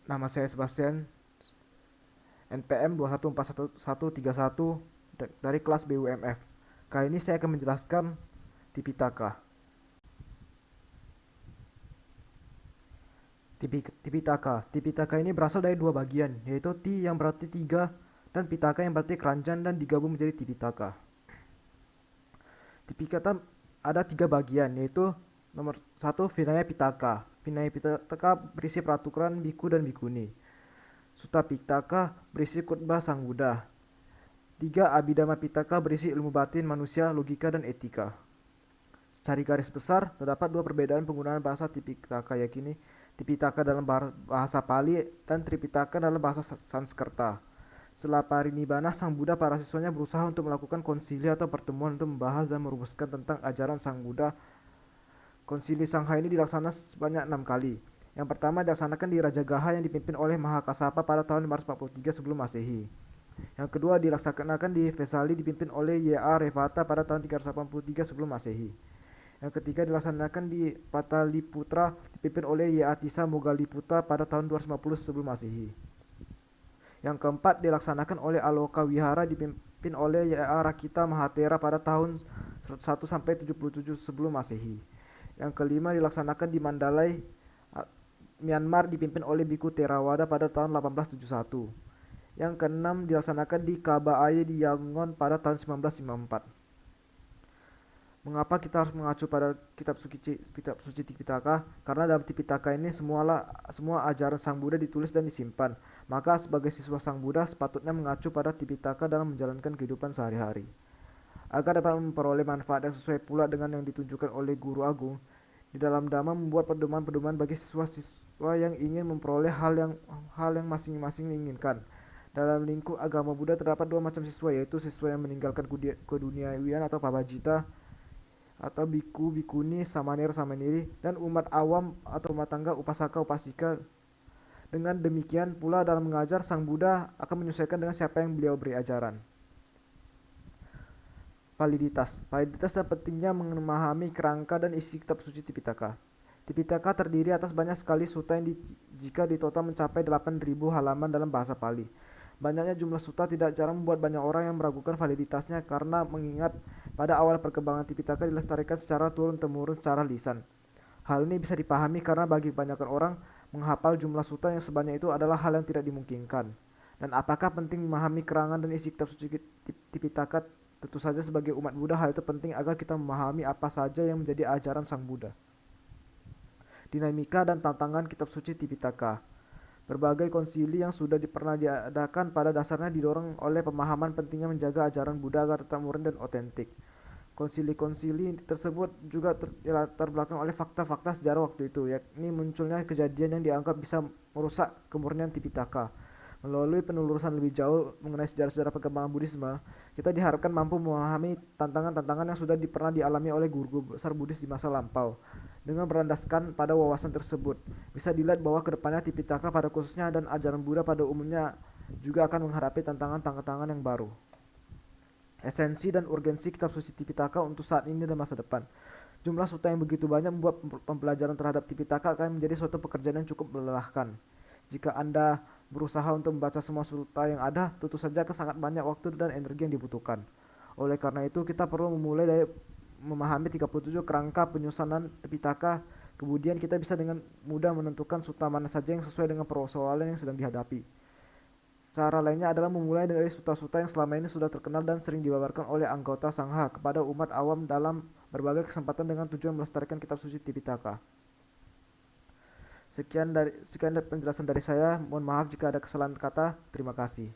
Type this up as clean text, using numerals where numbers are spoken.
Nama saya Sebastian, NPM 214131 dari kelas BUMF. Kali ini saya akan menjelaskan Tipitaka. Tipitaka ini berasal dari dua bagian, yaitu Ti yang berarti tiga dan Pitaka yang berarti keranjang dan digabung menjadi Tipitaka. Tipitaka ada tiga bagian, yaitu nomor satu Vinaya Pitaka. Vinaya Pitaka berisi peraturan biku dan bikuni. Sutta Pitaka berisi khotbah Sang Buddha. 3. Abhidhamma Pitaka berisi ilmu batin manusia, logika, dan etika. Secara garis besar, terdapat dua perbedaan penggunaan bahasa Tipitaka, yakni Tipitaka dalam bahasa Pali dan Tripitaka dalam bahasa Sanskerta. Setelah parinibbana Sang Buddha, para siswanya berusaha untuk melakukan konsili atau pertemuan untuk membahas dan merumuskan tentang ajaran Sang Buddha. Konsili Sangha ini dilaksanakan sebanyak 6 kali. Yang pertama dilaksanakan di Rajagaha yang dipimpin oleh Mahakasapa pada tahun 543 sebelum Masehi. Yang kedua dilaksanakan di Vesali dipimpin oleh Y.A. Revata pada tahun 383 sebelum Masehi. Yang ketiga dilaksanakan di Pataliputra dipimpin oleh Y.A. Tisa Mogaliputra pada tahun 250 sebelum Masehi. Yang keempat dilaksanakan oleh Aloka Wihara dipimpin oleh Y.A. Rakita Mahatera pada tahun 1 sampai 77 sebelum Masehi. Yang kelima dilaksanakan di Mandalay, Myanmar dipimpin oleh Biku Theravada pada tahun 1871. Yang keenam dilaksanakan di Kaba-aye di Yangon pada tahun 1954. Mengapa kita harus mengacu pada kitab suci Tipitaka? Karena dalam Tipitaka ini semua ajaran Sang Buddha ditulis dan disimpan. Maka sebagai siswa Sang Buddha sepatutnya mengacu pada Tipitaka dalam menjalankan kehidupan sehari-hari. Agar dapat memperoleh manfaat yang sesuai pula dengan yang ditunjukkan oleh Guru Agung, di dalam Dhamma membuat pedoman-pedoman bagi siswa-siswa yang ingin memperoleh hal yang masing-masing inginkan. Dalam lingkup agama Buddha terdapat dua macam siswa, yaitu siswa yang meninggalkan keduniawian atau pabajita atau biku, bikuni, samanera, samaneri, dan umat awam atau rumah tangga, upasaka, upasika. Dengan demikian pula dalam mengajar, Sang Buddha akan menyesuaikan dengan siapa yang beliau beri ajaran. Validitas dan pentingnya memahami kerangka dan isi kitab suci Tipitaka. Tipitaka terdiri atas banyak sekali sutta yang jika ditotal mencapai 8.000 halaman dalam bahasa Pali. Banyaknya jumlah sutta tidak jarang membuat banyak orang yang meragukan validitasnya karena mengingat pada awal perkembangan Tipitaka dilestarikan secara turun-temurun secara lisan. Hal ini bisa dipahami karena bagi kebanyakan orang, menghafal jumlah sutta yang sebanyak itu adalah hal yang tidak dimungkinkan. Dan apakah penting memahami kerangan dan isi kitab suci Tipitaka? Tentu saja sebagai umat Buddha hal itu penting agar kita memahami apa saja yang menjadi ajaran Sang Buddha. Dinamika dan tantangan kitab suci Tipitaka. Berbagai konsili yang sudah pernah diadakan pada dasarnya didorong oleh pemahaman pentingnya menjaga ajaran Buddha agar tetap murni dan otentik. Konsili-konsili tersebut juga latar belakang oleh fakta-fakta sejarah waktu itu, yakni munculnya kejadian yang dianggap bisa merusak kemurnian Tipitaka. Melalui penelusuran lebih jauh mengenai sejarah-sejarah perkembangan Buddhisme, kita diharapkan mampu memahami tantangan-tantangan yang sudah pernah dialami oleh guru besar Buddhis di masa lampau. Dengan berlandaskan pada wawasan tersebut, bisa dilihat bahwa kedepannya Tipitaka pada khususnya dan ajaran Buddha pada umumnya juga akan menghadapi tantangan-tantangan yang baru. Esensi dan urgensi kitab suci Tipitaka untuk saat ini dan masa depan. Jumlah sutta yang begitu banyak membuat pembelajaran terhadap Tipitaka akan menjadi suatu pekerjaan yang cukup melelahkan. Jika Anda berusaha untuk membaca semua sutta yang ada, tentu saja sangat banyak waktu dan energi yang dibutuhkan. Oleh karena itu, kita perlu memulai dari memahami 37 kerangka penyusunan Tipitaka. Kemudian kita bisa dengan mudah menentukan sutta mana saja yang sesuai dengan persoalan yang sedang dihadapi. Cara lainnya adalah memulai dari sutta-sutta yang selama ini sudah terkenal dan sering dibabarkan oleh anggota Sangha kepada umat awam dalam berbagai kesempatan dengan tujuan melestarikan kitab suci Tipitaka. Sekian dari penjelasan dari saya. Mohon maaf jika ada kesalahan kata. Terima kasih.